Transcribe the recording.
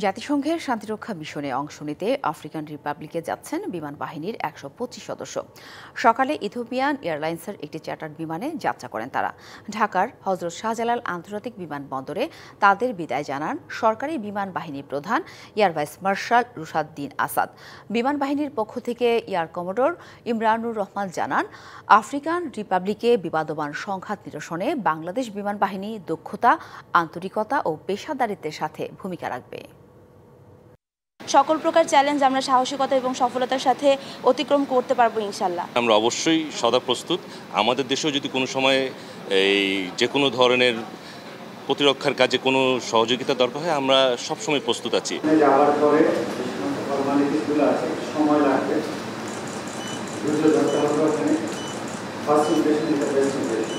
জাতিসংঘের শান্তিরক্ষা মিশনে অংশ নিতে আফ্রিকান রিপাবলিকে যাচ্ছেন বিমান বাহিনীর ১২৫ সদস্য। সকালে ইথিওপিয়ান এয়ারলাইন্সের একটি চ্যাটার্ড বিমানে যাত্রা করেন তারা। ঢাকার হজরত শাহজালাল আন্তর্জাতিক বিমানবন্দরে তাদের বিদায় জানান সরকারি বিমান বাহিনীর প্রধান এয়ার ভাইস মার্শাল রুশাদ্দিন আসাদ। বিমান বাহিনীর পক্ষ থেকে এয়ার কমোডোর ইমরানুর রহমান জানান, আফ্রিকান রিপাবলিকে বিবাদমান সংঘাত নিরসনে বাংলাদেশ বিমান বাহিনী দক্ষতা, আন্তরিকতা ও পেশাদারিত্বের সাথে ভূমিকা রাখবে। সকল প্রকার চ্যালেঞ্জ আমরা সাহসিকতা এবং সফলতার সাথে অতিক্রম করতে পারবো ইনশাল্লাহ। আমরা অবশ্যই সদা প্রস্তুত। আমাদের দেশেও যদি কোনো সময় এই যে কোনো ধরনের প্রতিরক্ষার কাজে কোনো সহযোগিতা দরকার হয়, আমরা সবসময় প্রস্তুত আছি। যাওয়ার পরে ফর্মালিটিসগুলো আছে, সময় লাগবে, ধৈর্য ধরতে হবে। ওখানে first impression is the best impression.